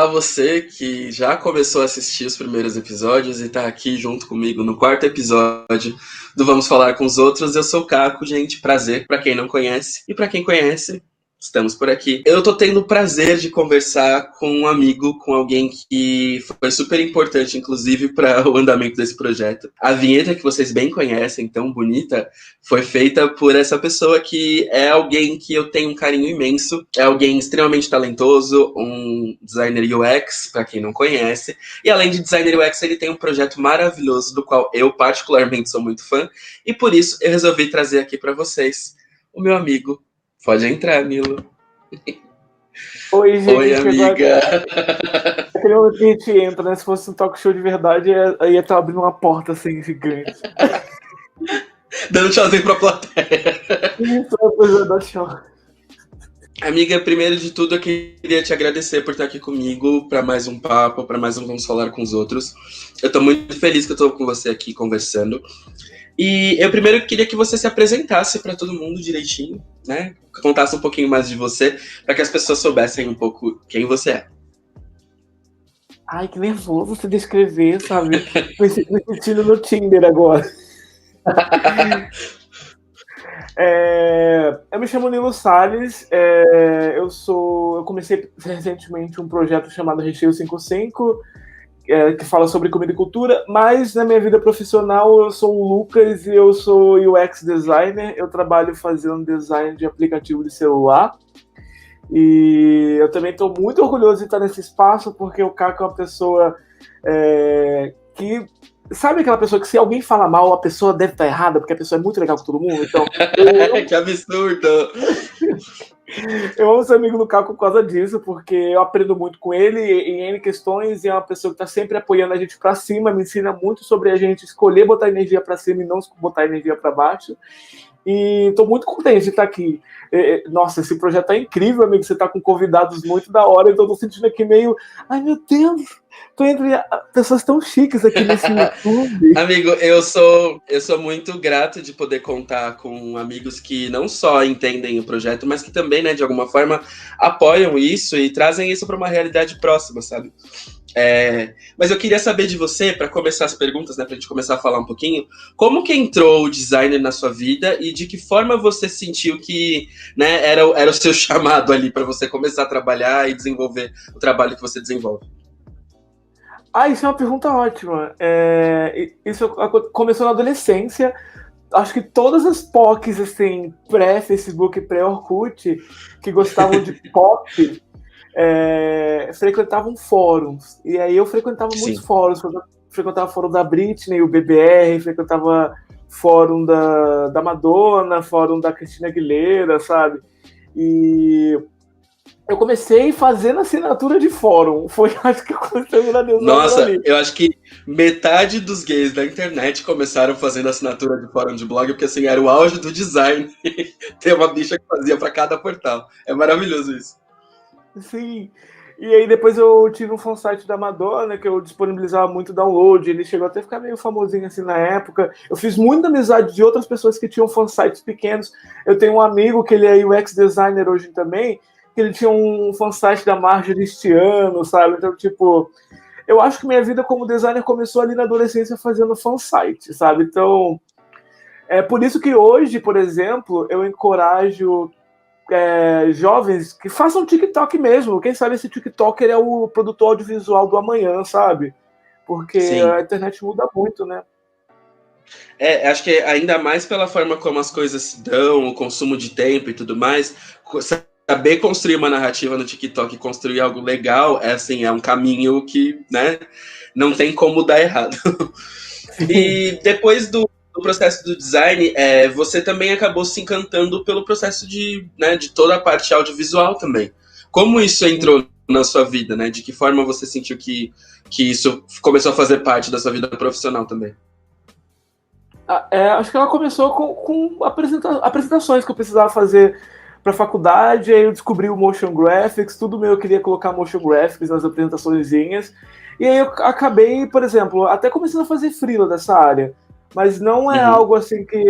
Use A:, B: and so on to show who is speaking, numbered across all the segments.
A: Olá você que já começou a assistir os primeiros episódios e tá aqui junto comigo no quarto episódio do Vamos Falar com os Outros. Eu sou o Caco, gente, prazer pra quem não conhece. E pra quem conhece, estamos por aqui. Eu tô tendo o prazer de conversar com um amigo, com alguém que foi super importante, inclusive, para o andamento desse projeto. A vinheta que vocês bem conhecem, tão bonita, foi feita por essa pessoa que é alguém que eu tenho um carinho imenso. É alguém extremamente talentoso, um designer UX, para quem não conhece. E além de designer UX, ele tem um projeto maravilhoso, do qual eu particularmente sou muito fã. E por isso eu resolvi trazer aqui para vocês o meu amigo. Pode entrar, Milo.
B: Oi, gente.
A: Oi, amiga.
B: Aquele momento que a gente entra, né? Se fosse um talk show de verdade, ia estar abrindo uma porta assim, gigante.
A: Dando tchauzinho pra plateia.
B: Isso é coisa da show.
A: Amiga, primeiro de tudo, eu queria te agradecer por estar aqui comigo para mais um papo, para mais um Vamos Falar com os Outros. Eu tô muito feliz que eu tô com você aqui conversando. E eu primeiro queria que você se apresentasse para todo mundo direitinho, né? Contasse um pouquinho mais de você, para que as pessoas soubessem um pouco quem você é.
B: Ai, que nervoso você descrever, sabe? Me sentindo no Tinder agora. Eu me chamo Nilo Salles, eu comecei recentemente um projeto chamado Recheio 55, que fala sobre comida e cultura, mas na minha vida profissional eu sou o Lucas e eu sou UX designer. Eu trabalho fazendo design de aplicativo de celular e eu também estou muito orgulhoso de estar nesse espaço, porque o Caco é uma pessoa que... Sabe aquela pessoa que se alguém fala mal, a pessoa deve estar errada, porque a pessoa é muito legal com todo mundo? Então,
A: Que absurdo!
B: Eu amo ser amigo do Caco por causa disso, porque eu aprendo muito com ele em N questões, e é uma pessoa que está sempre apoiando a gente para cima, me ensina muito sobre a gente escolher botar energia para cima e não botar energia para baixo. E estou muito contente de estar aqui. Nossa, esse projeto é incrível, amigo. Você está com convidados muito da hora, então estou sentindo aqui meio... Ai, meu Deus! Estou entre pessoas tão chiques aqui nesse YouTube.
A: Amigo, eu sou muito grato de poder contar com amigos que não só entendem o projeto, mas que também, né, de alguma forma, apoiam isso e trazem isso para uma realidade próxima, sabe? Mas eu queria saber de você, para começar as perguntas, né, para a gente começar a falar um pouquinho, como que entrou o designer na sua vida e de que forma você sentiu que, né, era o seu chamado ali para você começar a trabalhar e desenvolver o trabalho que você desenvolve?
B: Isso é uma pergunta ótima. Isso começou na adolescência. Acho que todas as POCs, assim, pré-Facebook, pré-Orkut, que gostavam de pop, frequentavam fóruns. E aí eu frequentava muitos fóruns. Frequentava o fórum da Britney, o BBR, frequentava fórum da Madonna, fórum da Cristina Aguilera, sabe? E... eu comecei fazendo assinatura de fórum. Foi, acho que eu comecei a virar Deus.
A: Nossa, eu acho que metade dos gays da internet começaram fazendo assinatura de fórum de blog, porque assim, era o auge do design. Ter uma bicha que fazia para cada portal. É maravilhoso isso.
B: Sim. E aí depois eu tive um fansite da Madonna, que eu disponibilizava muito download. Ele chegou até a ficar meio famosinho assim na época. Eu fiz muita amizade de outras pessoas que tinham fansites pequenos. Eu tenho um amigo que ele é UX designer hoje também, que ele tinha um fansite da Marjorie este ano, sabe? Então, tipo, eu acho que minha vida como designer começou ali na adolescência fazendo fansite, sabe? Então, é por isso que hoje, por exemplo, eu encorajo jovens que façam TikTok mesmo. Quem sabe esse TikToker é o produtor audiovisual do amanhã, sabe? Porque sim, a internet muda muito, né?
A: Acho que ainda mais pela forma como as coisas se dão, o consumo de tempo e tudo mais, saber construir uma narrativa no TikTok e construir algo legal, é um caminho que, né, não tem como dar errado. E depois do processo do design, você também acabou se encantando pelo processo de toda a parte audiovisual também. Como isso entrou na sua vida, né? De que forma você sentiu que isso começou a fazer parte da sua vida profissional também?
B: Acho que ela começou com apresentações que eu precisava fazer para a faculdade. Aí eu descobri o motion graphics, tudo meu eu queria colocar motion graphics nas apresentaçõezinhas. E aí eu acabei, por exemplo, até começando a fazer freela dessa área. Mas não é algo assim que...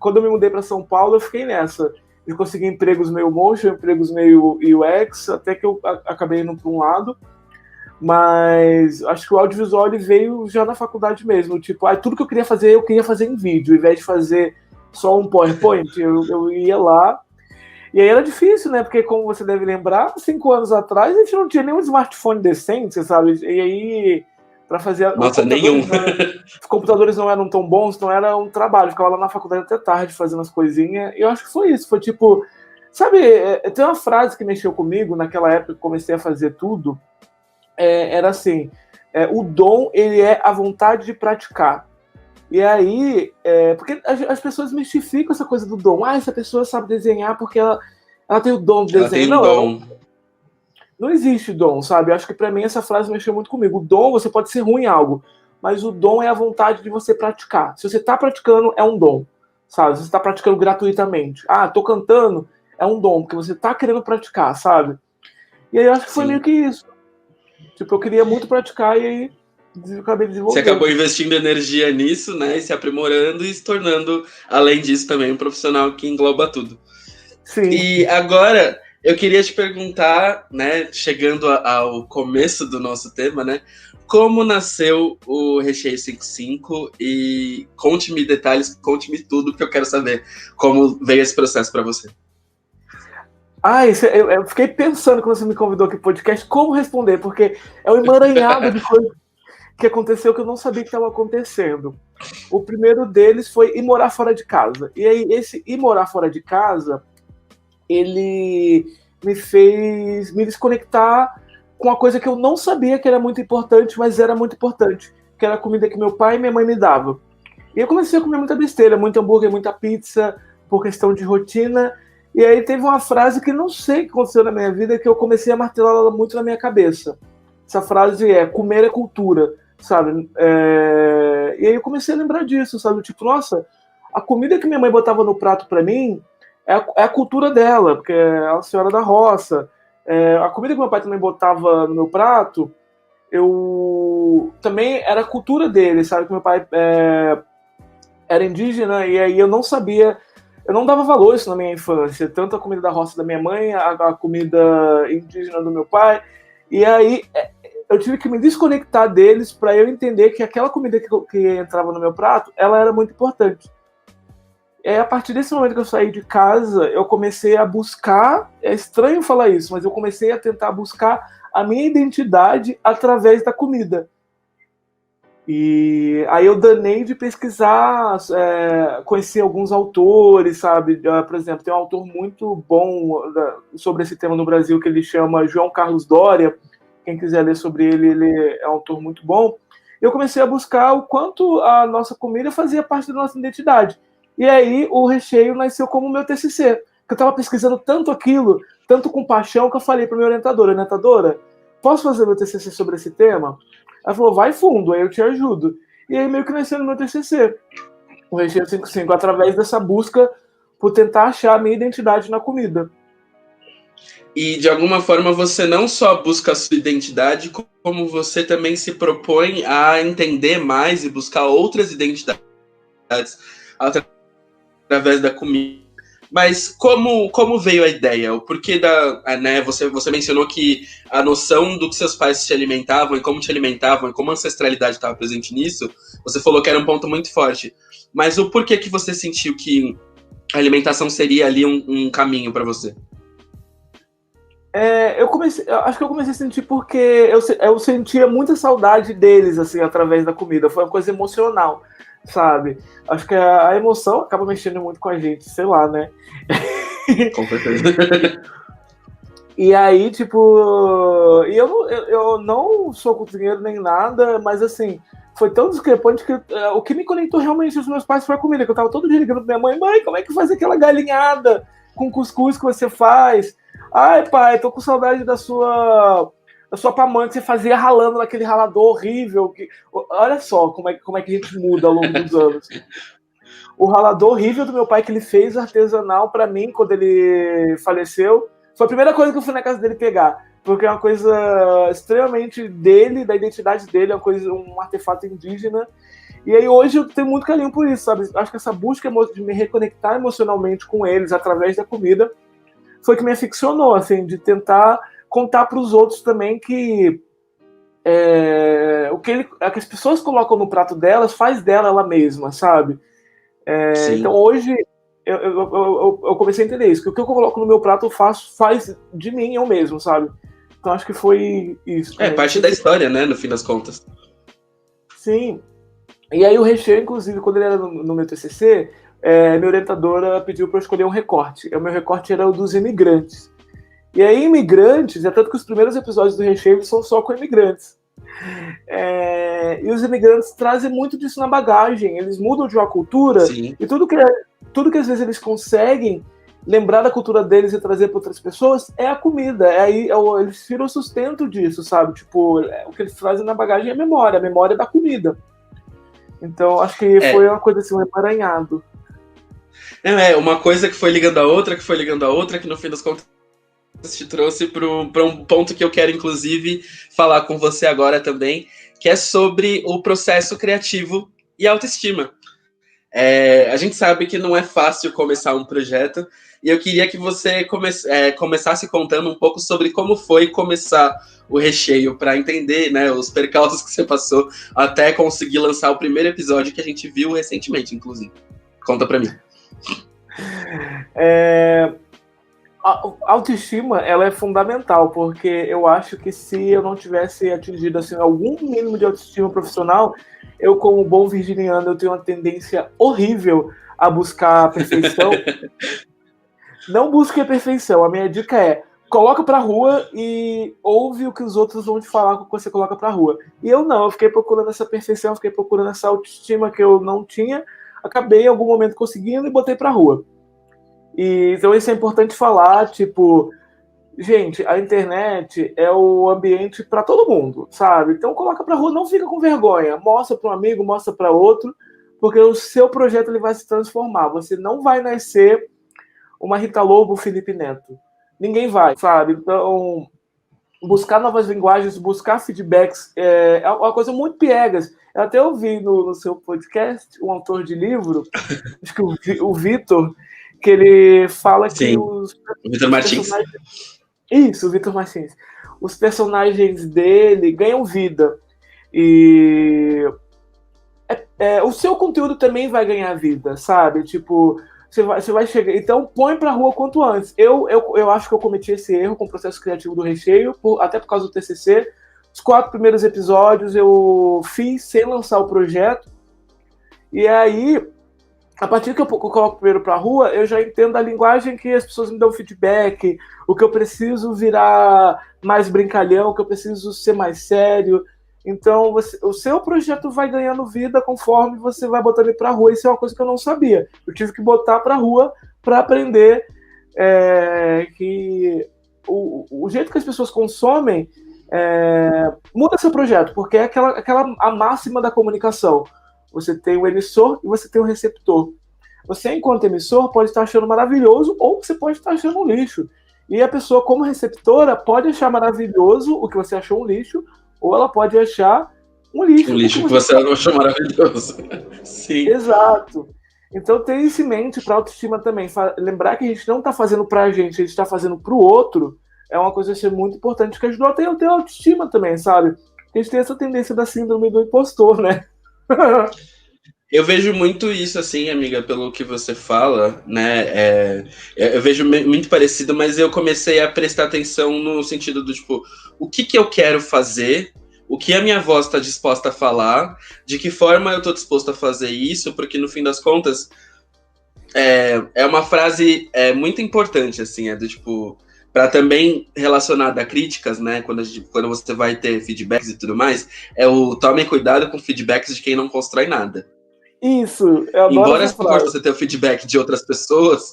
B: Quando eu me mudei para São Paulo, eu fiquei nessa. Eu consegui empregos meio motion, empregos meio UX, até que eu acabei indo para um lado. Mas acho que o audiovisual ele veio já na faculdade mesmo. Tipo, tudo que eu queria fazer em vídeo. Ao invés de fazer só um PowerPoint, eu ia lá. E aí era difícil, né? Porque, como você deve lembrar, 5 anos atrás a gente não tinha nenhum smartphone decente, você sabe? E aí, para fazer.
A: Nossa, nenhum.
B: Os computadores não eram tão bons, então era um trabalho. Ficava lá na faculdade até tarde fazendo as coisinhas. E eu acho que foi isso. Foi tipo. Sabe, tem uma frase que mexeu comigo naquela época que comecei a fazer tudo. Era assim: o dom, ele é a vontade de praticar. E aí, porque as pessoas mistificam essa coisa do dom. Essa pessoa sabe desenhar porque ela tem o dom de
A: Ela
B: desenho.
A: tem um dom.
B: Não existe dom, sabe? Eu acho que pra mim essa frase mexeu muito comigo. O dom, você pode ser ruim em algo, mas o dom é a vontade de você praticar. Se você tá praticando, é um dom, sabe? Se você tá praticando gratuitamente. Tô cantando, é um dom, porque você tá querendo praticar, sabe? E aí eu acho que foi meio que isso. Tipo, eu queria muito praticar e aí eu acabei desenvolvendo.
A: Você acabou investindo energia nisso, né? E se aprimorando e se tornando, além disso, também um profissional que engloba tudo.
B: Sim.
A: E agora, eu queria te perguntar, né? Chegando ao começo do nosso tema, né? Como nasceu o Recheio 55? E conte-me detalhes, conte-me tudo, que eu quero saber como veio esse processo para você.
B: Eu fiquei pensando quando você me convidou aqui pro podcast, como responder, porque é um emaranhado de coisas que aconteceu que eu não sabia que estava acontecendo. O primeiro deles foi ir morar fora de casa. E aí, esse ir morar fora de casa, ele me fez me desconectar com uma coisa que eu não sabia que era muito importante, mas era muito importante, que era a comida que meu pai e minha mãe me davam. E eu comecei a comer muita besteira, muito hambúrguer, muita pizza, por questão de rotina. E aí teve uma frase que não sei o que aconteceu na minha vida, que eu comecei a martelar ela muito na minha cabeça. Essa frase é: comer é cultura, sabe? E aí eu comecei a lembrar disso, sabe? Tipo, nossa, a comida que minha mãe botava no prato para mim é a cultura dela, porque é a senhora da roça. A comida que meu pai também botava no meu prato, também era a cultura dele, sabe? Que meu pai era indígena, e aí eu não sabia, eu não dava valor isso na minha infância, tanto a comida da roça da minha mãe, a comida indígena do meu pai, e aí eu tive que me desconectar deles para eu entender que aquela comida que entrava no meu prato, ela era muito importante. A partir desse momento que eu saí de casa, eu comecei a buscar, é estranho falar isso, mas eu comecei a tentar buscar a minha identidade através da comida. E aí eu danei de pesquisar, conhecer alguns autores, sabe? Por exemplo, tem um autor muito bom sobre esse tema no Brasil que ele chama João Carlos Doria. Quem quiser ler sobre ele, ele é um autor muito bom. Eu comecei a buscar o quanto a nossa comida fazia parte da nossa identidade. E aí o Recheio nasceu como meu TCC. Eu estava pesquisando tanto aquilo, tanto com paixão, que eu falei para minha orientadora, posso fazer meu TCC sobre esse tema? Ela falou, vai fundo, aí eu te ajudo. E aí meio que nasceu no meu TCC, o Recheio 55, através dessa busca por tentar achar a minha identidade na comida.
A: E de alguma forma você não só busca a sua identidade, como você também se propõe a entender mais e buscar outras identidades através da comida. Mas como veio a ideia? O porquê né, você mencionou que a noção do que seus pais te alimentavam e como te alimentavam e como a ancestralidade estava presente nisso, você falou que era um ponto muito forte. Mas o porquê que você sentiu que a alimentação seria ali um caminho para você?
B: Acho que eu comecei a sentir porque eu sentia muita saudade deles, assim, através da comida. Foi uma coisa emocional, sabe? Acho que a emoção acaba mexendo muito com a gente, sei lá, né?
A: Com certeza.
B: E aí, tipo, eu não sou cozinheiro nem nada, mas assim, foi tão discrepante que o que me conectou realmente aos meus pais foi a comida, que eu tava todo dia ligando pra minha mãe, como é que faz aquela galinhada com cuscuz que você faz? Ai, pai, tô com saudade da sua pamonha que você fazia ralando naquele ralador horrível. Olha só como é que a gente muda ao longo dos anos. O ralador horrível do meu pai que ele fez artesanal para mim quando ele faleceu, foi a primeira coisa que eu fui na casa dele pegar, porque é uma coisa extremamente dele, da identidade dele, é um artefato indígena. E aí hoje eu tenho muito carinho por isso, sabe? Acho que essa busca de me reconectar emocionalmente com eles através da comida foi que me aficionou, assim, de tentar contar para os outros também que o que as pessoas colocam no prato delas faz dela ela mesma, sabe? Então hoje eu comecei a entender isso, que o que eu coloco no meu prato faz de mim eu mesmo, sabe? Então acho que foi isso.
A: É parte da história, né, no fim das contas.
B: Sim. E aí o recheio, inclusive, quando ele era no meu TCC, minha orientadora pediu para eu escolher um recorte. O meu recorte era o dos imigrantes. E aí imigrantes, é tanto que os primeiros episódios do recheio são só com imigrantes. E os imigrantes trazem muito disso na bagagem, eles mudam de uma cultura. Sim. E tudo que às vezes eles conseguem lembrar da cultura deles e trazer para outras pessoas é a comida. Eles tiram o sustento disso, sabe? Tipo, o que eles trazem na bagagem é a memória da comida. Então, acho que foi uma coisa assim, um emaranhado.
A: Uma coisa que foi ligando a outra, que no fim das contas te trouxe para um ponto que eu quero, inclusive, falar com você agora também, que é sobre o processo criativo e autoestima. A gente sabe que não é fácil começar um projeto, e eu queria que você começasse contando um pouco sobre como foi começar o recheio, para entender, né, os percalços que você passou até conseguir lançar o primeiro episódio que a gente viu recentemente, inclusive. Conta para mim.
B: A autoestima, ela é fundamental, porque eu acho que se eu não tivesse atingido assim, algum mínimo de autoestima profissional, eu, como bom virginiano, eu tenho uma tendência horrível a buscar a perfeição. Não busque a perfeição. A minha dica é: coloca pra rua e ouve o que os outros vão te falar quando você coloca pra rua. E eu não, eu fiquei procurando essa perfeição, fiquei procurando essa autoestima que eu não tinha, acabei em algum momento conseguindo e botei pra rua. Então isso é importante falar, tipo, gente, a internet é o ambiente para todo mundo, sabe? Então coloca pra rua, não fica com vergonha, mostra para um amigo, mostra para outro, porque o seu projeto ele vai se transformar. Você não vai nascer uma Rita Lobo, Felipe Neto. Ninguém vai, sabe? Então, buscar novas linguagens, buscar feedbacks é uma coisa muito piegas. Eu até ouvi no seu podcast um autor de livro, acho que o Vitor, que ele fala que
A: o Vitor Martins.
B: Isso, o Vitor Martins. Os personagens dele ganham vida. E o seu conteúdo também vai ganhar vida, sabe? Tipo, você vai chegar. Então, põe pra rua quanto antes. Eu acho que eu cometi esse erro com o processo criativo do recheio, até por causa do TCC. Os 4 primeiros episódios eu fiz sem lançar o projeto. E aí, a partir que eu coloco primeiro pra rua, eu já entendo a linguagem que as pessoas me dão feedback, o que eu preciso virar mais brincalhão, o que eu preciso ser mais sério. Então, o seu projeto vai ganhando vida conforme você vai botando ele pra rua. Isso é uma coisa que eu não sabia. Eu tive que botar pra rua para aprender que o jeito que as pessoas consomem muda seu projeto, porque é a máxima da comunicação. Você tem o emissor e você tem o receptor. Você, enquanto emissor, pode estar achando maravilhoso ou você pode estar achando um lixo. E a pessoa, como receptora, pode achar maravilhoso o que você achou um lixo, ou ela pode achar um lixo.
A: Um lixo que você achou maravilhoso. Sim.
B: Exato. Então, ter isso em mente para a autoestima também. Lembrar que a gente não está fazendo para a gente está fazendo para o outro, é uma coisa assim, muito importante, que ajudou a ter autoestima também, sabe? A gente tem essa tendência da síndrome do impostor, né?
A: Eu vejo muito isso, assim, amiga, pelo que você fala, né? Eu vejo muito parecido, mas eu comecei a prestar atenção no sentido do, tipo, o que eu quero fazer, o que a minha voz está disposta a falar, de que forma eu estou disposto a fazer isso, porque no fim das contas é uma frase muito importante, assim, do tipo, para também relacionada a críticas, né? Quando você vai ter feedbacks e tudo mais, tome cuidado com feedbacks de quem não constrói nada.
B: Isso, eu adoro.
A: Embora essa parte você ter o feedback de outras pessoas,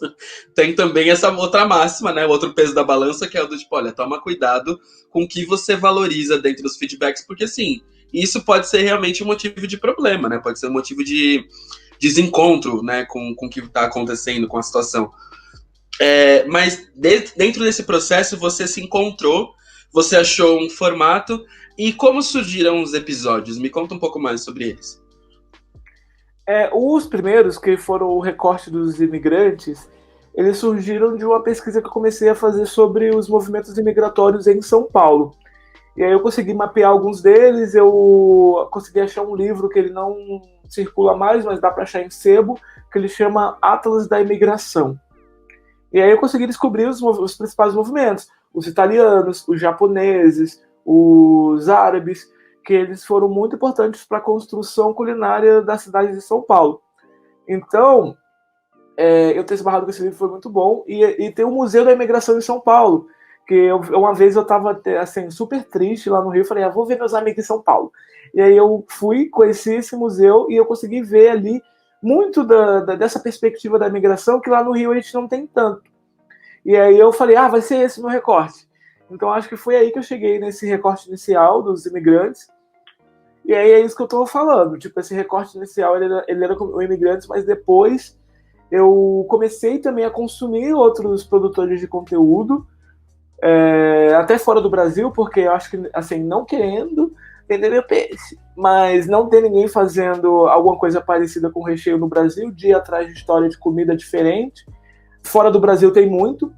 A: tem também essa outra máxima, né? O outro peso da balança, que é o do tipo, olha, toma cuidado com o que você valoriza dentro dos feedbacks, porque assim, isso pode ser realmente um motivo de problema, né? Pode ser um motivo de desencontro, né? Com o que está acontecendo, com a situação. Mas dentro desse processo você se encontrou, você achou um formato, e como surgiram os episódios? Me conta um pouco mais sobre eles.
B: Os primeiros, que foram o recorte dos imigrantes, eles surgiram de uma pesquisa que eu comecei a fazer sobre os movimentos imigratórios em São Paulo. E aí eu consegui mapear alguns deles, eu consegui achar um livro que ele não circula mais, mas dá para achar em sebo, que ele chama Atlas da Imigração. E aí eu consegui descobrir os principais movimentos, os italianos, os japoneses, os árabes, que eles foram muito importantes para a construção culinária da cidade de São Paulo. Então, eu ter esbarrado com esse livro foi muito bom. E tem o Museu da Imigração em São Paulo, que uma vez eu estava assim, super triste lá no Rio, falei, vou ver meus amigos em São Paulo. E aí eu fui, conheci esse museu e eu consegui ver ali muito dessa perspectiva da imigração, que lá no Rio a gente não tem tanto. E aí eu falei, vai ser esse meu recorte. Então acho que foi aí que eu cheguei nesse recorte inicial dos imigrantes. E aí é isso que eu estou falando. Tipo, esse recorte inicial ele era com imigrantes, mas depois eu comecei também a consumir outros produtores de conteúdo, até fora do Brasil, porque eu acho que, assim, não querendo vender meu peixe, mas não tem ninguém fazendo alguma coisa parecida com recheio no Brasil, de ir atrás de história de comida diferente. Fora do Brasil tem muito.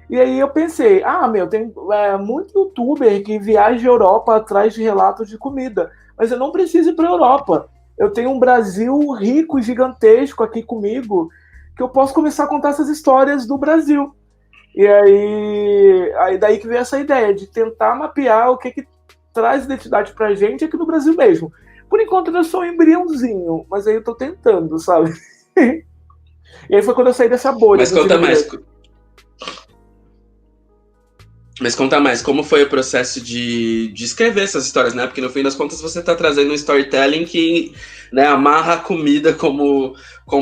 B: E aí eu pensei, tem muito youtuber que viaja à Europa atrás de relatos de comida, mas eu não preciso ir para a Europa. Eu tenho um Brasil rico, gigantesco aqui comigo, que eu posso começar a contar essas histórias do Brasil. E aí daí que veio essa ideia de tentar mapear o que traz identidade pra gente aqui no Brasil mesmo. Por enquanto eu sou um embriãozinho, mas aí eu tô tentando, sabe? E aí foi quando eu saí dessa bolha.
A: Mas conta mais, como foi o processo de escrever essas histórias, né? Porque no fim das contas você tá trazendo um storytelling que, né, amarra a comida como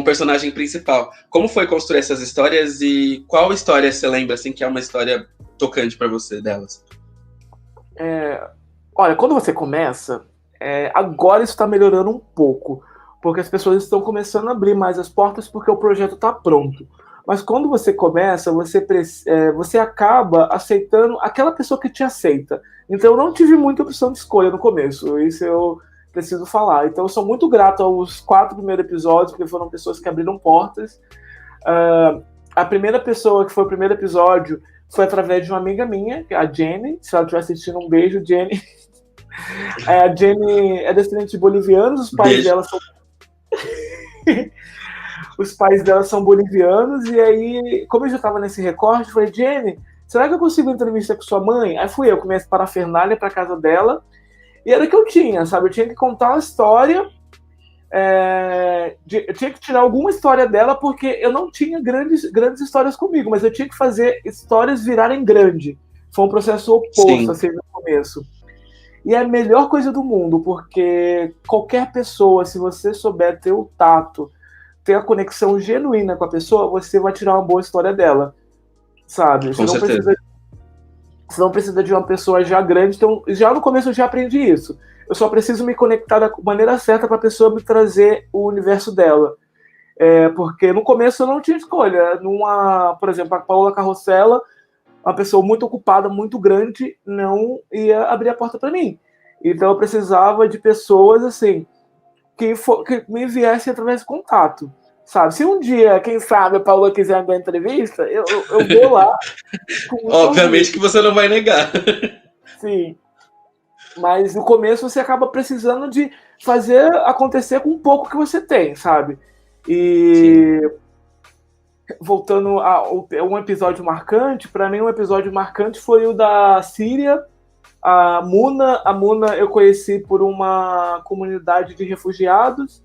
A: personagem principal. Como foi construir essas histórias e qual história você lembra, assim, que é uma história tocante pra você delas?
B: Olha, quando você começa, agora isso tá melhorando um pouco, porque as pessoas estão começando a abrir mais as portas porque o projeto tá pronto. Mas quando você começa, você acaba aceitando aquela pessoa que te aceita. Então eu não tive muita opção de escolha no começo, isso eu preciso falar. Então eu sou muito grato aos 4 primeiros episódios, porque foram pessoas que abriram portas. A primeira pessoa que foi o primeiro episódio foi através de uma amiga minha, a Jenny. Se ela estiver assistindo, um beijo, Jenny. A Jenny é descendente de bolivianos, os pais dela são... Os pais dela são bolivianos, e aí, como eu já estava nesse recorte, eu falei, Jenny, será que eu consigo entrevista com sua mãe? Aí fui eu, comecei parafernália para casa dela, e era o que eu tinha, sabe? Eu tinha que contar uma história, eu tinha que tirar alguma história dela, porque eu não tinha grandes histórias comigo, mas eu tinha que fazer histórias virarem grande. Foi um processo oposto, assim, no começo. E é a melhor coisa do mundo, porque qualquer pessoa, se você souber ter o tato, ter a conexão genuína com a pessoa, você vai tirar uma boa história dela, sabe? Você não precisa de uma pessoa já grande. Então, já no começo eu já aprendi isso. Eu só preciso me conectar da maneira certa para a pessoa me trazer o universo dela. Porque no começo eu não tinha escolha. Por exemplo, a Paola Carrossela, uma pessoa muito ocupada, muito grande, não ia abrir a porta para mim. Então eu precisava de pessoas assim que me viessem através de contato, sabe? Se um dia, quem sabe, a Paula quiser dar entrevista, eu vou lá.
A: Obviamente que você não vai negar.
B: Sim. Mas no começo você acaba precisando de fazer acontecer com um pouco que você tem, sabe? E sim, voltando a um episódio marcante, para mim um episódio marcante foi o da Síria. A Muna eu conheci por uma comunidade de refugiados,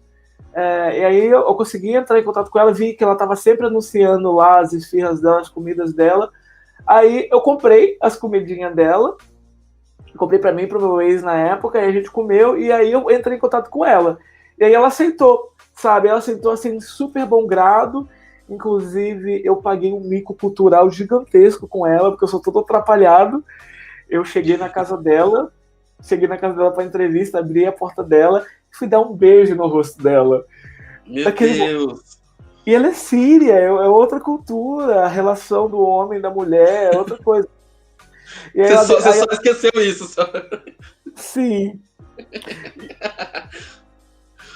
B: e aí eu consegui entrar em contato com ela, vi que ela estava sempre anunciando lá as esfirras dela, as comidas dela. Aí eu comprei as comidinhas dela, comprei para mim e para o meu ex na época, e a gente comeu, e aí eu entrei em contato com ela. E aí ela aceitou, sabe? Ela aceitou assim, super bom grado. Inclusive, eu paguei um mico cultural gigantesco com ela, porque eu sou todo atrapalhado. Eu cheguei na casa dela para entrevista, abri a porta dela e fui dar um beijo no rosto dela.
A: Meu Deus!
B: E ela é síria, é outra cultura, a relação do homem e da mulher é outra coisa. E aí
A: você só esqueceu isso. Só.
B: Sim.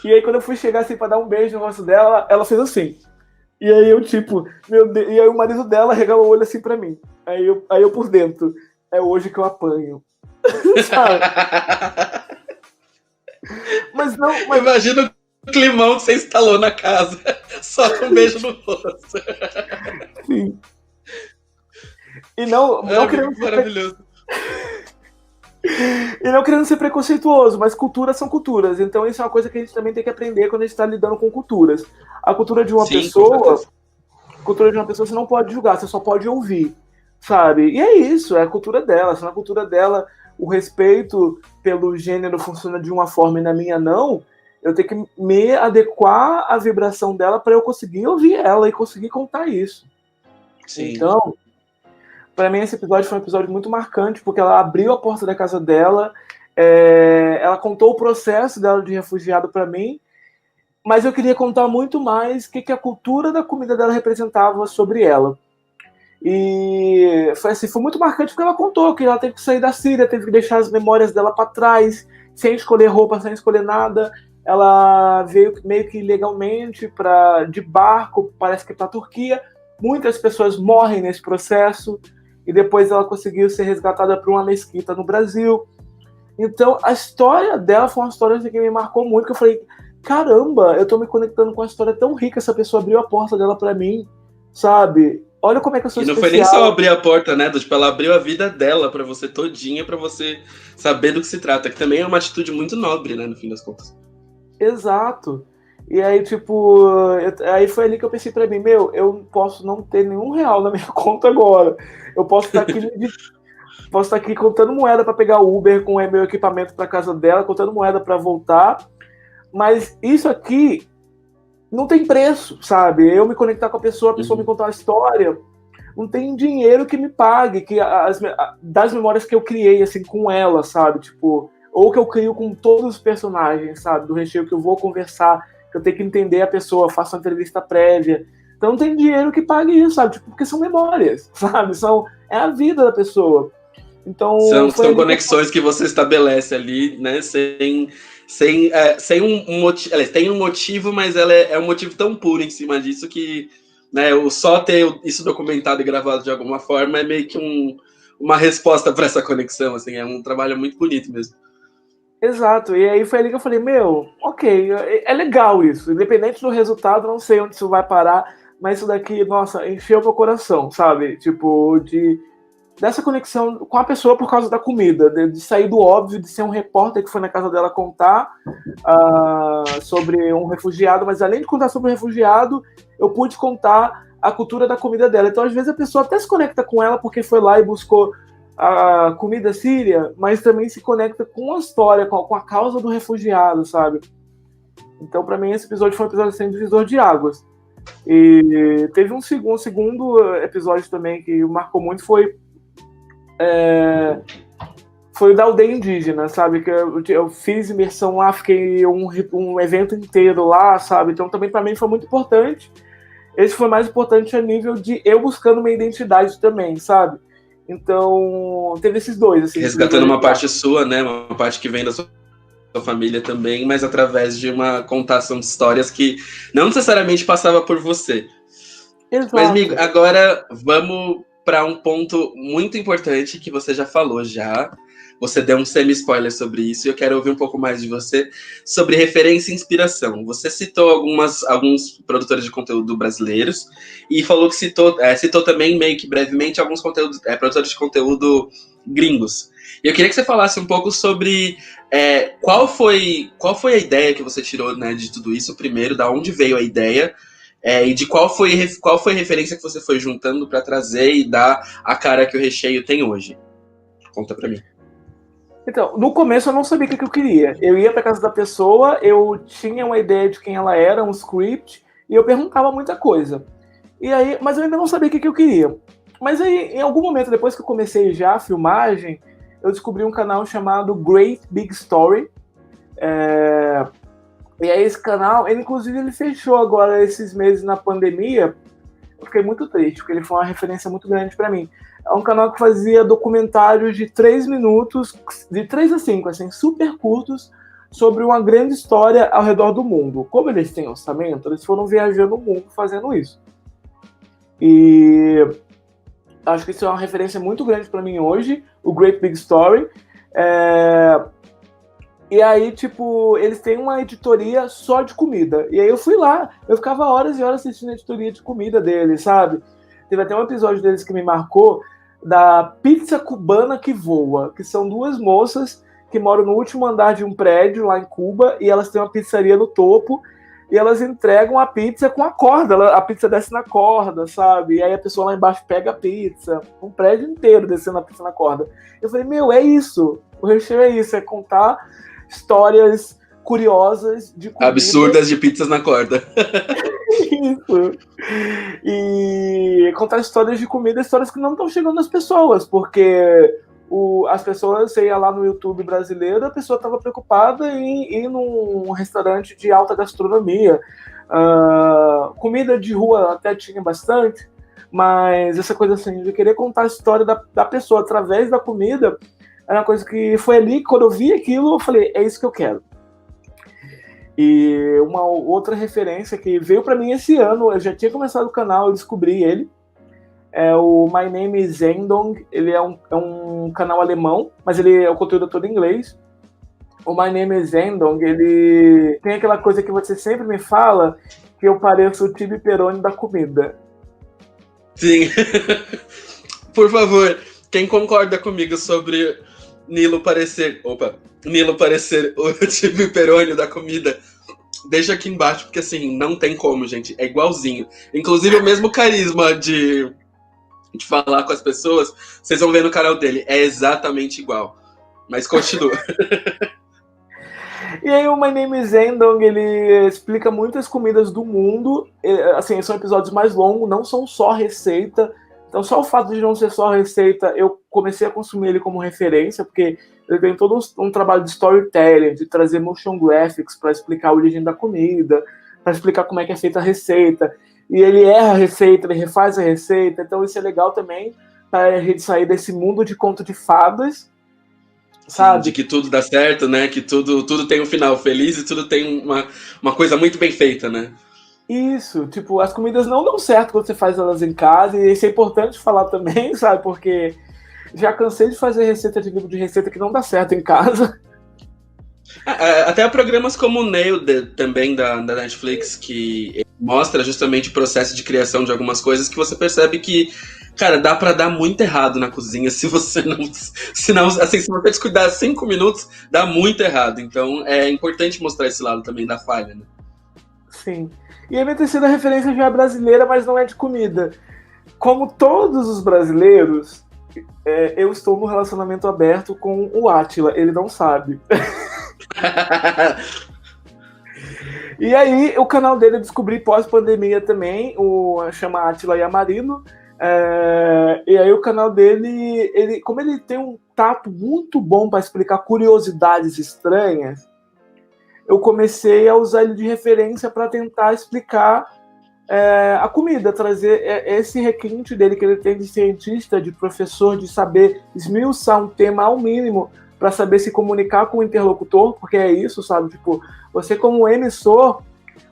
B: E aí quando eu fui chegar assim para dar um beijo no rosto dela, ela fez assim. E aí eu tipo, meu Deus, e aí o marido dela regalou o olho assim para mim. Aí eu por dentro, é hoje que eu apanho. sabe? Mas não... Mas...
A: Imagina o climão que você instalou na casa, só com um beijo no rosto.
B: Sim. E não querendo ser
A: maravilhoso.
B: E não querendo ser preconceituoso, mas culturas são culturas. Então isso é uma coisa que a gente também tem que aprender quando a gente está lidando com culturas. A cultura de uma pessoa você não pode julgar, você só pode ouvir, sabe? E é isso, é a cultura dela. Se na cultura dela o respeito pelo gênero funciona de uma forma e na minha não, eu tenho que me adequar à vibração dela para eu conseguir ouvir ela e conseguir contar isso.
A: Sim.
B: Então, para mim esse episódio foi um episódio muito marcante, porque ela abriu a porta da casa dela, ela contou o processo dela de refugiado para mim, mas eu queria contar muito mais o que a cultura da comida dela representava sobre ela. E foi muito marcante porque ela contou que ela teve que sair da Síria, teve que deixar as memórias dela para trás, sem escolher roupa, sem escolher nada. Ela veio meio que ilegalmente de barco, parece que para a Turquia. Muitas pessoas morrem nesse processo e depois ela conseguiu ser resgatada por uma mesquita no Brasil. Então a história dela foi uma história que me marcou muito, que eu falei, caramba, eu tô me conectando com uma história tão rica, essa pessoa abriu a porta dela para mim, sabe? Olha como é que eu sou especial.
A: E não foi nem só abrir a porta, né? Tipo, ela abriu a vida dela pra você todinha, pra você saber do que se trata. Que também é uma atitude muito nobre, né? No fim das contas.
B: Exato. E aí, tipo, aí foi ali que eu pensei pra mim, eu posso não ter nenhum real na minha conta agora. Eu posso estar aqui contando moeda pra pegar o Uber com o meu equipamento pra casa dela, contando moeda pra voltar. Mas isso aqui não tem preço, sabe? Eu me conectar com a pessoa me contar uma história, não tem dinheiro que me pague, das memórias que eu criei, assim, com ela, sabe? Tipo, ou que eu crio com todos os personagens, sabe? Do recheio que eu vou conversar, que eu tenho que entender a pessoa, faço uma entrevista prévia. Então não tem dinheiro que pague isso, sabe? Tipo, porque são memórias, sabe? É a vida da pessoa. Então,
A: são conexões que você estabelece ali, né? Sem um motivo. Tem um motivo, mas ela é um motivo tão puro em cima disso que, né, o só ter isso documentado e gravado de alguma forma é meio que uma resposta para essa conexão. Assim, é um trabalho muito bonito mesmo.
B: Exato, e aí foi ali que eu falei, ok, é legal isso, independente do resultado, não sei onde isso vai parar, mas isso daqui, nossa, encheu meu coração, sabe? Tipo, dessa conexão com a pessoa por causa da comida, de sair do óbvio, de ser um repórter que foi na casa dela contar sobre um refugiado, mas além de contar sobre o refugiado, eu pude contar a cultura da comida dela. Então, às vezes, a pessoa até se conecta com ela porque foi lá e buscou a comida síria, mas também se conecta com a história, com a causa do refugiado, sabe? Então, para mim, esse episódio foi um episódio sem divisor de águas. E teve um segundo episódio também que marcou muito, foi o da aldeia indígena, sabe? Que eu fiz imersão lá, fiquei um evento inteiro lá, sabe? Então, também para mim foi muito importante. Esse foi mais importante a nível de eu buscando uma identidade também, sabe? Então, teve esses dois. Assim,
A: resgatando uma parte sua, né? Uma parte que vem da sua família também, mas através de uma contação de histórias que não necessariamente passava por você.
B: Exato.
A: Mas, amigo, agora vamos para um ponto muito importante que você já falou já. Você deu um semi-spoiler sobre isso e eu quero ouvir um pouco mais de você sobre referência e inspiração. Você citou alguns produtores de conteúdo brasileiros e falou que citou também, meio que brevemente, alguns produtores de conteúdo gringos. E eu queria que você falasse um pouco sobre qual foi a ideia que você tirou, né, de tudo isso primeiro, da onde veio a ideia, e de qual foi a referência que você foi juntando para trazer e dar a cara que o recheio tem hoje. Conta para mim.
B: Então, no começo eu não sabia o que eu queria. Eu ia pra casa da pessoa, eu tinha uma ideia de quem ela era, um script, e eu perguntava muita coisa. E aí, mas eu ainda não sabia o que eu queria. Mas aí, em algum momento, depois que eu comecei já a filmagem, eu descobri um canal chamado Great Big Story. E aí esse canal, inclusive ele fechou agora esses meses na pandemia. Eu fiquei muito triste, porque ele foi uma referência muito grande para mim. É um canal que fazia documentários de 3 minutos, de 3 a 5, assim, super curtos, sobre uma grande história ao redor do mundo. Como eles têm orçamento, eles foram viajando o mundo fazendo isso. E acho que isso é uma referência muito grande para mim hoje, o Great Big Story. E aí, tipo, eles têm uma editoria só de comida. E aí eu fui lá, eu ficava horas e horas assistindo a editoria de comida deles, sabe? Teve até um episódio deles que me marcou, da pizza cubana que voa, que são duas moças que moram no último andar de um prédio lá em Cuba, e elas têm uma pizzaria no topo, e elas entregam a pizza com a corda, a pizza desce na corda, sabe? E aí a pessoa lá embaixo pega a pizza, um prédio inteiro descendo a pizza na corda. Eu falei, meu, é isso, o recheio é isso, é contar histórias curiosas de comida.
A: Absurdas de pizzas na corda.
B: Isso. E contar histórias de comida, histórias que não estão chegando às pessoas, porque as pessoas, você ia lá no YouTube brasileiro, a pessoa estava preocupada em ir num restaurante de alta gastronomia. Comida de rua até tinha bastante, mas essa coisa assim, de querer contar a história da pessoa através da comida, era uma coisa que foi ali, quando eu vi aquilo, eu falei, é isso que eu quero. E uma outra referência que veio para mim esse ano, eu já tinha começado o canal, eu descobri ele, é o My Name is Zendong. Ele é um canal alemão, mas o conteúdo é todo em inglês. O My Name is Zendong, ele tem aquela coisa que você sempre me fala, que eu pareço o Tibi Peroni da comida.
A: Sim. Por favor, quem concorda comigo sobre Nilo parecer o Tibi Peroni da comida, deixa aqui embaixo, porque assim, não tem como, gente. É igualzinho. Inclusive o mesmo carisma de falar com as pessoas, vocês vão ver no canal dele. É exatamente igual. Mas continua.
B: E aí o My Name is Zendong, ele explica muitas comidas do mundo. Assim, são episódios mais longos, não são só receita. Então só o fato de não ser só receita, eu comecei a consumir ele como referência, porque ele tem todo um trabalho de storytelling, de trazer motion graphics para explicar a origem da comida, para explicar como é que é feita a receita. E ele erra a receita, ele refaz a receita. Então isso é legal também, para a gente sair desse mundo de conto de fadas, sabe?
A: Sim, de que tudo dá certo, né? Que tudo tem um final feliz e tudo tem uma coisa muito bem feita, né?
B: Isso, tipo, as comidas não dão certo quando você faz elas em casa, e isso é importante falar também, sabe? Porque já cansei de fazer receita de livro de receita que não dá certo em casa.
A: Até programas como o Nailed, também da Netflix, que mostra justamente o processo de criação de algumas coisas, que você percebe que, cara, dá pra dar muito errado na cozinha se você não assim, se você descuidar 5 minutos, dá muito errado. Então é importante mostrar esse lado também da falha, né?
B: Sim. E a minha terceira referência já é brasileira, mas não é de comida. Como todos os brasileiros, eu estou num relacionamento aberto com o Átila. Ele não sabe. E aí, o canal dele eu descobri pós-pandemia também, chama Átila Yamarino. E aí o canal dele, como ele tem um tato muito bom para explicar curiosidades estranhas, eu comecei a usar ele de referência para tentar explicar a comida, trazer esse requinte dele que ele tem de cientista, de professor, de saber esmiuçar um tema ao mínimo para saber se comunicar com o interlocutor, porque é isso, sabe? Tipo, você como emissor,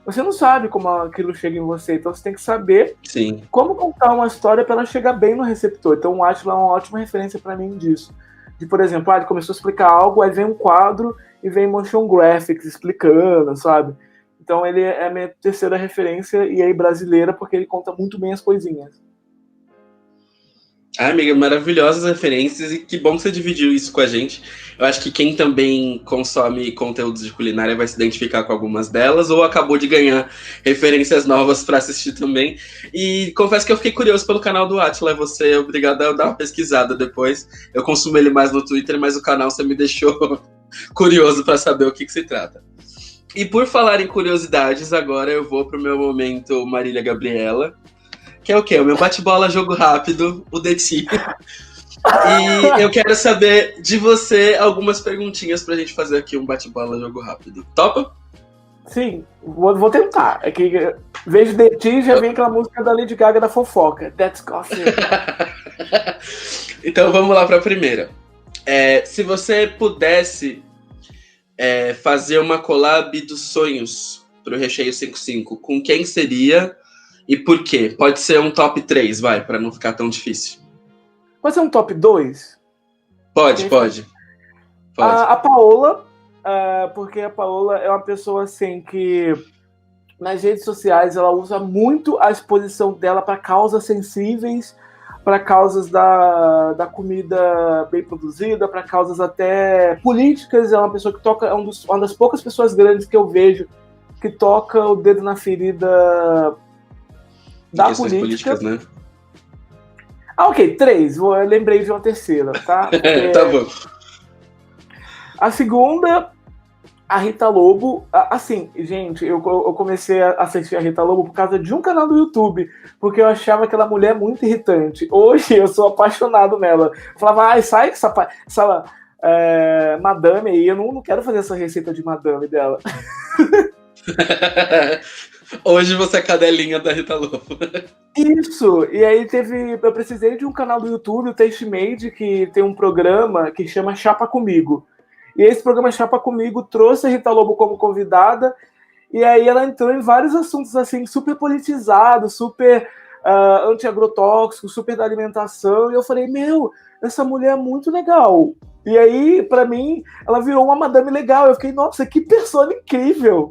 B: você não sabe como aquilo chega em você, então você tem que saber
A: Sim.
B: como contar uma história para ela chegar bem no receptor. Então o Átila é uma ótima referência para mim disso. De, por exemplo, ele começou a explicar algo, aí vem um quadro e vem motion graphics explicando, sabe? Então ele é a minha terceira referência, e aí brasileira, porque ele conta muito bem as coisinhas.
A: Amiga, maravilhosas referências, e que bom que você dividiu isso com a gente. Eu acho que quem também consome conteúdos de culinária vai se identificar com algumas delas, ou acabou de ganhar referências novas para assistir também. E confesso que eu fiquei curioso pelo canal do Átila. Você é obrigado a dar uma pesquisada depois. Eu consumo ele mais no Twitter, mas o canal você me deixou curioso para saber o que se trata. E por falar em curiosidades, agora eu vou pro meu momento Marília Gabriela, que é o quê? O meu bate-bola, jogo rápido, o Deti. E eu quero saber de você algumas perguntinhas pra gente fazer aqui um bate-bola, jogo rápido. Topa?
B: Sim, vou tentar. É que vejo Deti, já vem aquela música da Lady Gaga da fofoca. That's Coffee.
A: Então vamos lá pra primeira. Se você pudesse fazer uma collab dos sonhos pro Recheio 55, com quem seria e por quê? Pode ser um top 3, vai, pra não ficar tão difícil.
B: Pode ser um top 2?
A: Pode. Pode.
B: A Paola, porque a Paola é uma pessoa assim que nas redes sociais ela usa muito a exposição dela para causas sensíveis, para causas da comida bem produzida, para causas até políticas. É uma pessoa que toca, uma das poucas pessoas grandes que eu vejo que toca o dedo na ferida da política.
A: Políticas, né?
B: Ok, 3. Eu lembrei de uma terceira, tá?
A: Tá bom.
B: A segunda, a Rita Lobo. Assim, gente, eu comecei a assistir a Rita Lobo por causa de um canal do YouTube, porque eu achava aquela mulher muito irritante. Hoje eu sou apaixonado nela. Eu falava, sai com essa madame aí, eu não quero fazer essa receita de madame dela.
A: Hoje você é cadelinha da Rita Lobo.
B: Isso, e aí eu precisei de um canal do YouTube, o Taste Made, que tem um programa que chama Chapa Comigo. E esse programa Chapa Comigo trouxe a Rita Lobo como convidada, e aí ela entrou em vários assuntos assim, super politizados, super anti-agrotóxicos, super da alimentação, e eu falei, essa mulher é muito legal. E aí, pra mim, ela virou uma madame legal. Eu fiquei, nossa, que pessoa incrível.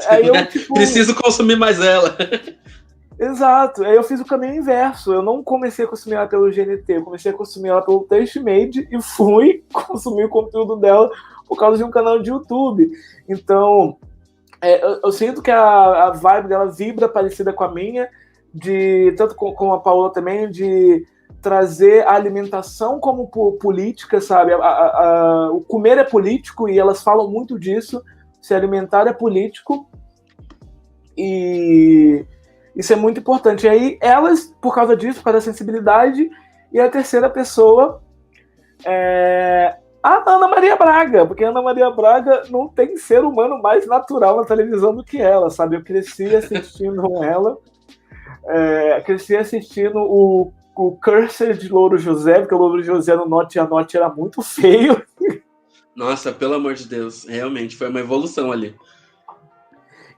B: Aí eu,
A: preciso consumir mais ela.
B: Exato. Aí eu fiz o caminho inverso. Eu não comecei a consumir ela pelo GNT, eu comecei a consumir ela pelo Taste Made e fui consumir o conteúdo dela por causa de um canal de YouTube. Então, eu sinto que a vibe dela vibra parecida com a minha, tanto com a Paola também, de trazer a alimentação como política, sabe? O comer é político e elas falam muito disso. Se alimentar é político e isso é muito importante. E aí elas, por causa disso, por causa da sensibilidade, e a terceira pessoa é a Ana Maria Braga, porque a Ana Maria Braga não tem ser humano mais natural na televisão do que ela, sabe? Eu cresci assistindo ela, cresci assistindo o Cursed de Louro José, porque o Louro José no Norte e a Norte era muito feio.
A: Nossa, pelo amor de Deus, realmente, foi uma evolução ali.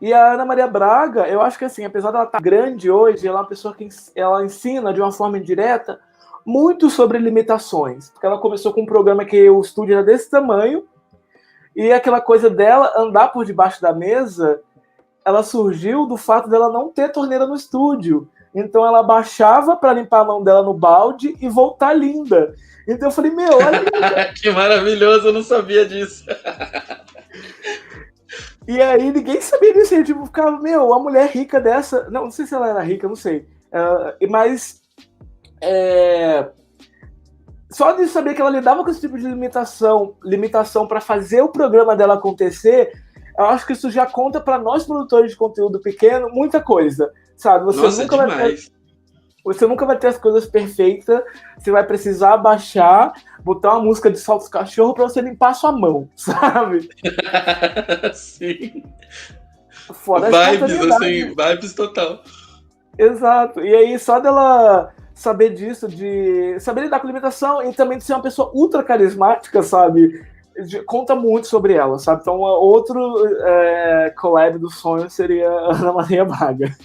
B: E a Ana Maria Braga, eu acho que assim, apesar dela estar grande hoje, ela é uma pessoa que ela ensina de uma forma indireta muito sobre limitações. Porque ela começou com um programa que o estúdio era desse tamanho, e aquela coisa dela andar por debaixo da mesa, ela surgiu do fato dela não ter torneira no estúdio. Então ela baixava para limpar a mão dela no balde e voltar linda. Então eu falei, olha...
A: Que maravilhoso, eu não sabia disso.
B: E aí ninguém sabia disso. Eu tipo, ficava, a mulher rica dessa... Não sei se ela era rica, não sei. Mas... Só de saber que ela lidava com esse tipo de limitação para fazer o programa dela acontecer, eu acho que isso já conta para nós produtores de conteúdo pequeno muita coisa, sabe? Você nunca vai ter as coisas perfeitas, você vai precisar baixar, botar uma música de saltos cachorro para você limpar a sua mão, sabe?
A: Sim.
B: Fora
A: vibes, assim, vibes total.
B: Exato. E aí, só dela saber disso, de saber lidar com limitação e também de ser uma pessoa ultra carismática, sabe? Conta muito sobre ela, sabe? Então, outro collab do sonho seria a Ana Maria Braga.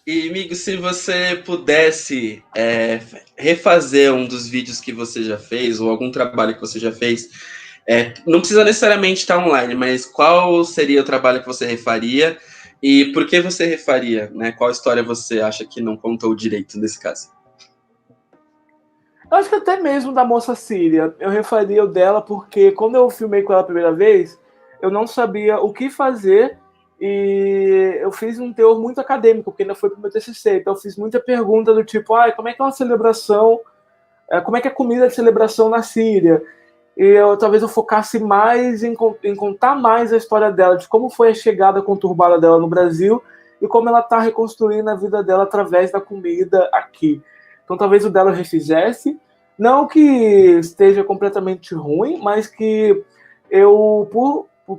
A: E, amigo, se você pudesse refazer um dos vídeos que você já fez, ou algum trabalho que você já fez, não precisa necessariamente estar online, mas qual seria o trabalho que você refaria e por que você refaria, né? Qual história você acha que não contou direito nesse caso?
B: Eu acho que até mesmo da moça síria, eu refaria o dela porque quando eu filmei com ela a primeira vez, eu não sabia o que fazer e eu fiz um teor muito acadêmico, porque ainda foi pro meu TCC, então eu fiz muita pergunta do tipo, como é que é uma celebração, como é que é a comida de celebração na Síria? E talvez eu focasse mais em contar mais a história dela, de como foi a chegada conturbada dela no Brasil e como ela está reconstruindo a vida dela através da comida aqui. Então talvez o dela eu refizesse, não que esteja completamente ruim, mas que eu,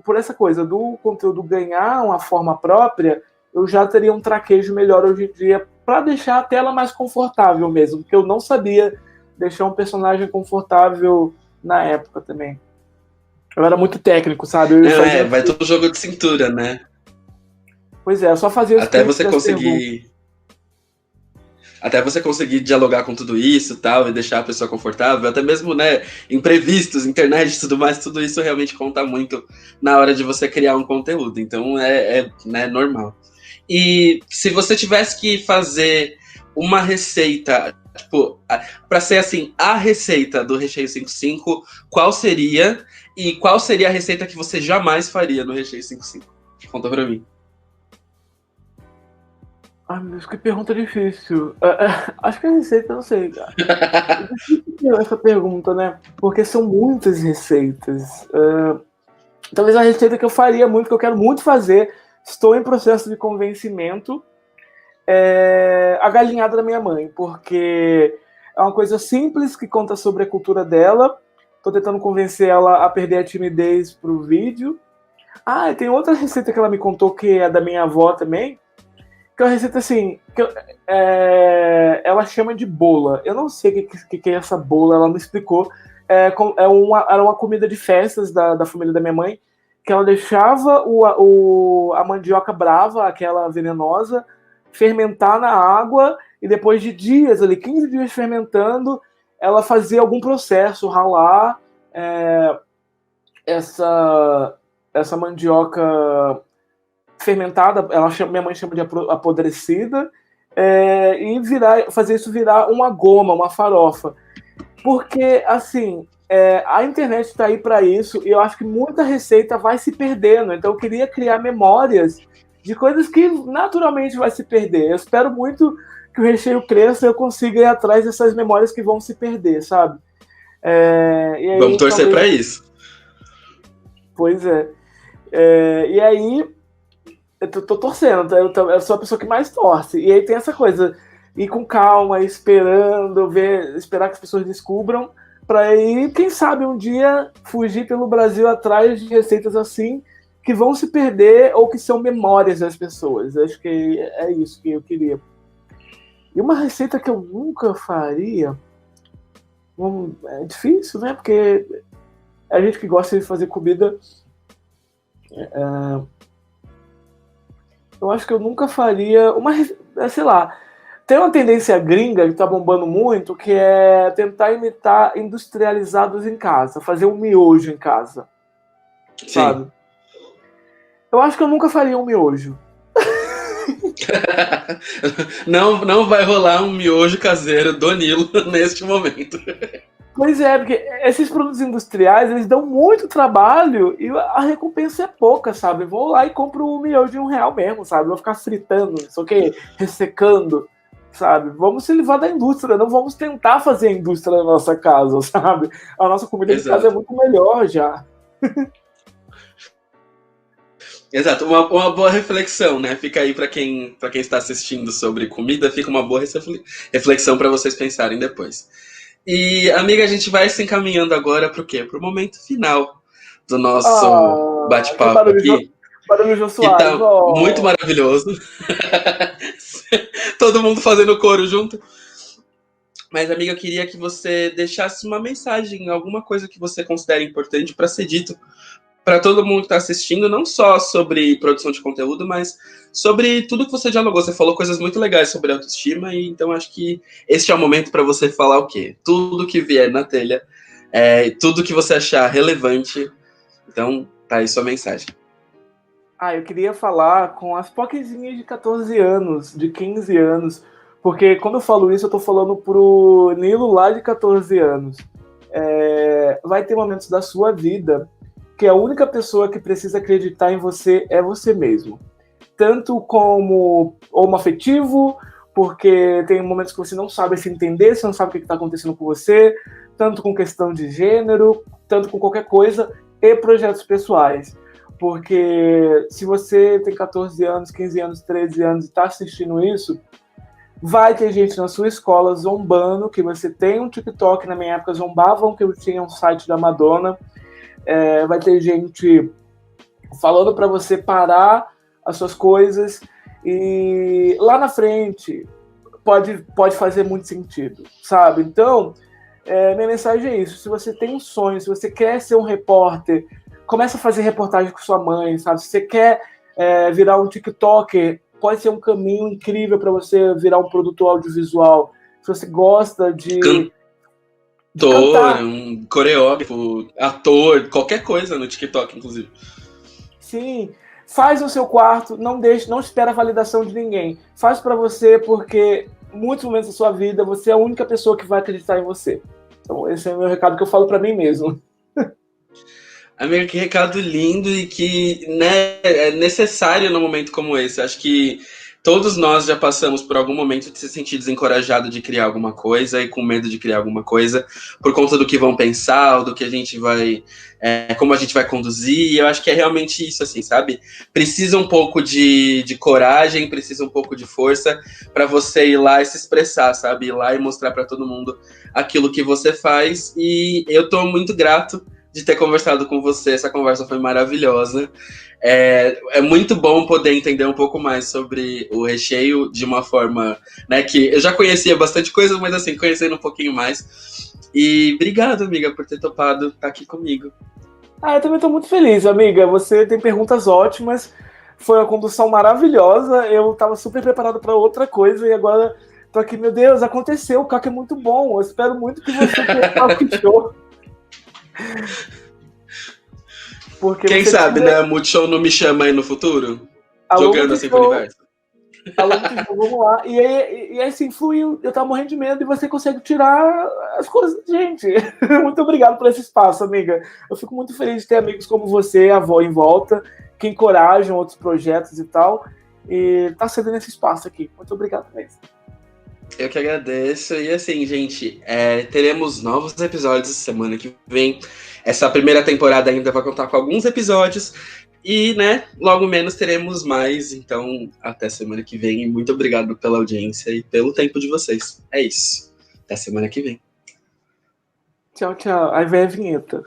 B: por essa coisa do conteúdo ganhar uma forma própria, eu já teria um traquejo melhor hoje em dia para deixar a tela mais confortável mesmo, porque eu não sabia deixar um personagem confortável na época também. Eu era muito técnico, sabe?
A: Vai todo jogo de cintura, né?
B: Pois é, eu só fazia
A: até você conseguir. até você conseguir dialogar com tudo isso, tal, e deixar a pessoa confortável, até mesmo, né, imprevistos, internet e tudo mais, tudo isso realmente conta muito na hora de você criar um conteúdo. Então né, normal. E se você tivesse que fazer uma receita, tipo, para ser assim, a receita do Recheio 55, qual seria? E qual seria a receita que você jamais faria no Recheio 55? Conta pra mim.
B: Ai, meu Deus, que pergunta difícil. Acho que a receita, eu não sei, cara. É difícil essa pergunta, né? Porque são muitas receitas. Talvez a receita que eu faria muito, que eu quero muito fazer, estou em processo de convencimento, é a galinhada da minha mãe, porque é uma coisa simples que conta sobre a cultura dela. Estou tentando convencer ela a perder a timidez pro vídeo. Ah, e tem outra receita que ela me contou que é da minha avó também, que é uma receita assim, ela chama de bola. Eu não sei o que é essa bola, ela me explicou. Era uma comida de festas da família da minha mãe, que ela deixava a mandioca brava, aquela venenosa, fermentar na água, e depois de dias, ali, 15 dias fermentando, ela fazia algum processo, ralar essa mandioca fermentada, minha mãe chama de apodrecida, e fazer isso virar uma goma, uma farofa. Porque, assim, a internet está aí para isso, e eu acho que muita receita vai se perdendo. Então, eu queria criar memórias de coisas que naturalmente vai se perder. Eu espero muito que o recheio cresça e eu consiga ir atrás dessas memórias que vão se perder, sabe? E aí,
A: Vamos torcer para isso.
B: Pois é. E aí, eu tô torcendo, eu sou a pessoa que mais torce. E aí tem essa coisa, ir com calma, esperar que as pessoas descubram, para aí, quem sabe, um dia fugir pelo Brasil atrás de receitas assim, que vão se perder ou que são memórias das pessoas. Acho que é isso que eu queria. E uma receita que eu nunca faria, é difícil, né? Porque a gente que gosta de fazer comida... eu acho que eu nunca faria sei lá, tem uma tendência gringa que tá bombando muito, que é tentar imitar industrializados em casa, fazer um miojo em casa, sabe?
A: Sim.
B: Eu acho que eu nunca faria um miojo.
A: Não vai rolar um miojo caseiro do Nilo neste momento.
B: Pois é, porque esses produtos industriais, eles dão muito trabalho e a recompensa é pouca, sabe? Vou lá e compro um miojo de R$1 mesmo, sabe? Vou ficar fritando, não sei o quê, ressecando, sabe? Vamos se livrar da indústria, não vamos tentar fazer a indústria na nossa casa, sabe? A nossa comida de casa é muito melhor já.
A: Exato, uma boa reflexão, né? Fica aí para quem está assistindo sobre comida, fica uma boa reflexão para vocês pensarem depois. E, amiga, a gente vai se encaminhando agora para o quê? Para o momento final do nosso bate-papo aqui.
B: Barulho Jô
A: Que tá
B: Soares,
A: muito maravilhoso. Todo mundo fazendo coro junto. Mas, amiga, eu queria que você deixasse uma mensagem, alguma coisa que você considere importante para ser dito para todo mundo que está assistindo, não só sobre produção de conteúdo, mas sobre tudo que você dialogou. Você falou coisas muito legais sobre autoestima, e então acho que este é o momento para você falar o quê? Tudo que vier na telha, tudo que você achar relevante. Então, tá aí sua mensagem.
B: Eu queria falar com as poquezinhas de 14 anos, de 15 anos, porque quando eu falo isso, eu tô falando pro Nilo lá de 14 anos. Vai ter momentos da sua vida que a única pessoa que precisa acreditar em você é você mesmo. Tanto como homoafetivo, porque tem momentos que você não sabe se entender, você não sabe o que está acontecendo com você, tanto com questão de gênero, tanto com qualquer coisa, e projetos pessoais. Porque se você tem 14 anos, 15 anos, 13 anos e está assistindo isso, vai ter gente na sua escola zombando que você tem um TikTok. Na minha época zombavam que eu tinha um site da Madonna. Vai ter gente falando para você parar as suas coisas, e lá na frente pode fazer muito sentido, sabe? Então, minha mensagem é isso. Se você tem um sonho, se você quer ser um repórter, começa a fazer reportagem com sua mãe, sabe? Se você quer virar um TikToker, pode ser um caminho incrível para você virar um produtor audiovisual. Se você gosta de
A: cantar, um coreógrafo, ator, qualquer coisa no TikTok, inclusive.
B: Sim, faz no seu quarto, não espera a validação de ninguém. Faz para você, porque em muitos momentos da sua vida você é a única pessoa que vai acreditar em você. Então esse é o meu recado que eu falo para mim mesmo.
A: Amiga, que recado lindo e que, né, é necessário num momento como esse. Acho que todos nós já passamos por algum momento de se sentir desencorajado de criar alguma coisa e com medo de criar alguma coisa por conta do que vão pensar, ou do que a gente vai, como a gente vai conduzir. E eu acho que é realmente isso, assim, sabe? Precisa um pouco de coragem, precisa um pouco de força para você ir lá e se expressar, sabe? Ir lá e mostrar para todo mundo aquilo que você faz. E eu tô muito grato de ter conversado com você. Essa conversa foi maravilhosa. É muito bom poder entender um pouco mais sobre o Recheio de uma forma, né, que eu já conhecia bastante coisa, mas assim, conhecendo um pouquinho mais. E obrigado, amiga, por ter topado estar aqui comigo.
B: Eu também estou muito feliz, amiga. Você tem perguntas ótimas. Foi uma condução maravilhosa. Eu estava super preparado para outra coisa e agora tô aqui, meu Deus, aconteceu. O Caco é muito bom. Eu espero muito que você tenha o show.
A: Porque quem sabe, né? A Multishow não me chama aí no futuro? Jogando assim pro universo.
B: Vamos lá. E aí assim, fluiu. Eu tava morrendo de medo e você consegue tirar as coisas. Gente, muito obrigado por esse espaço, amiga. Eu fico muito feliz de ter amigos como você, a avó em volta, que encorajam outros projetos e tal. E tá cedendo esse espaço aqui. Muito obrigado mesmo.
A: Eu que agradeço. E assim, gente, teremos novos episódios semana que vem. Essa primeira temporada ainda vai contar com alguns episódios. E, né, logo menos teremos mais. Então, até semana que vem. E muito obrigado pela audiência e pelo tempo de vocês. É isso. Até semana que vem.
B: Tchau, tchau. Aí vem a vinheta.